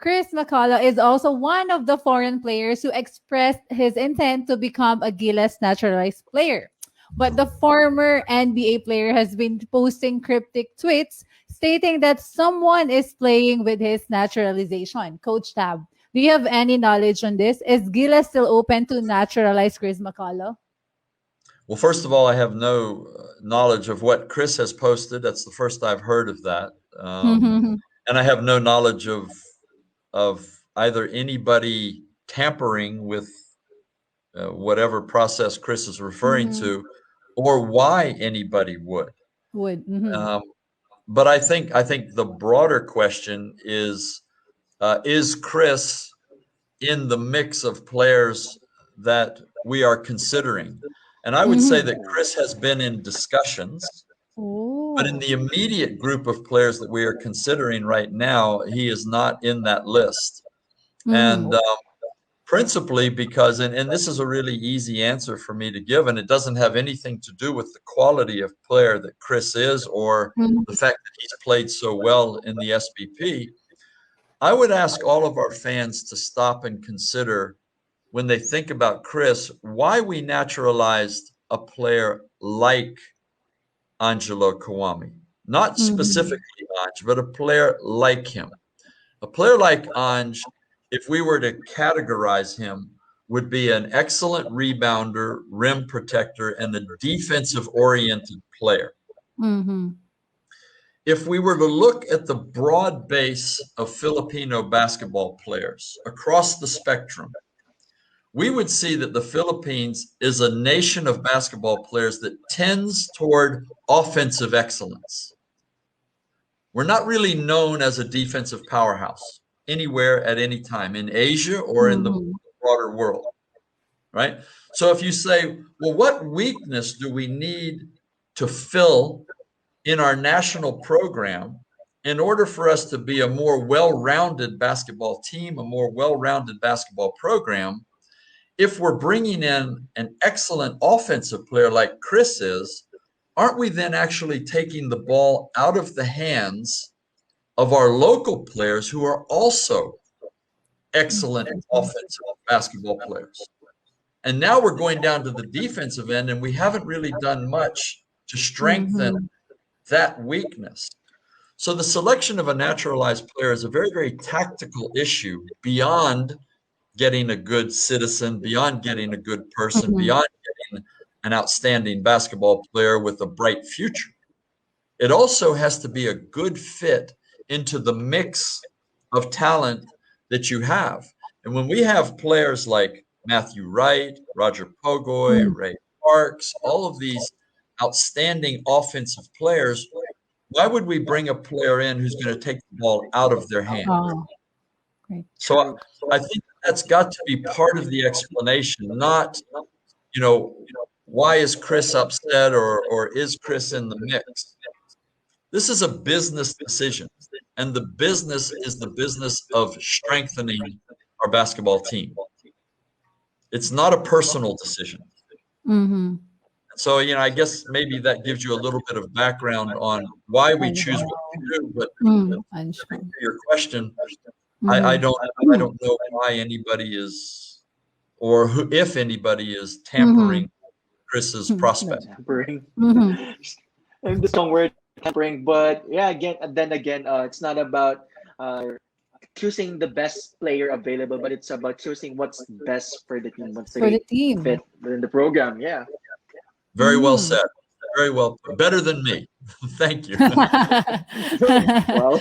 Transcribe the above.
Chris McCullough is also one of the foreign players who expressed his intent to become a Gilas naturalized player. But the former NBA player has been posting cryptic tweets stating that someone is playing with his naturalization. Coach Tab, do you have any knowledge on this? Is Gilas still open to naturalize Chris McCullough? Well, first of all, I have no knowledge of what Chris has posted. That's the first I've heard of that. And I have no knowledge of either anybody tampering with whatever process Chris is referring to, or why anybody would. But I think the broader question is Chris in the mix of players that we are considering? And I would say that Chris has been in discussions, but in the immediate group of players that we are considering right now, he is not in that list. And principally because, and this is a really easy answer for me to give, and it doesn't have anything to do with the quality of player that Chris is or the fact that he's played so well in the SPP. I would ask all of our fans to stop and consider, when they think about Chris, why we naturalized a player like Angelo Kouame. Not specifically Ange, but a player like him. A player like Ange, if we were to categorize him, would be an excellent rebounder, rim protector, and a defensive-oriented player. If we were to look at the broad base of Filipino basketball players across the spectrum, we would see that the Philippines is a nation of basketball players that tends toward offensive excellence. We're not really known as a defensive powerhouse anywhere at any time in Asia or in the broader world, right? So if you say, well, what weakness do we need to fill in our national program in order for us to be a more well-rounded basketball team, a more well-rounded basketball program? If we're bringing in an excellent offensive player like Chris is, aren't we then actually taking the ball out of the hands of our local players who are also excellent offensive basketball players? And now we're going down to the defensive end, and we haven't really done much to strengthen that weakness. So the selection of a naturalized player is a very, very tactical issue beyond getting a good citizen, beyond getting a good person, beyond getting an outstanding basketball player with a bright future. It also has to be a good fit into the mix of talent that you have. And when we have players like Matthew Wright, Roger Pogoy, Ray Parks, all of these outstanding offensive players, why would we bring a player in who's going to take the ball out of their hands? So I think that's got to be part of the explanation, not, why is Chris upset or is Chris in the mix? This is a business decision, and the business is the business of strengthening our basketball team. It's not a personal decision. So, I guess maybe that gives you a little bit of background on why we choose what we do. But to your question, I don't know why anybody is, or if anybody is tampering Chris's prospect. Tampering. And the strong word, tampering. But yeah, it's not about choosing the best player available, but it's about choosing what's best for the team, what's the team fit within the program. Yeah. Very well said. Very well. Better than me. Thank you. Well,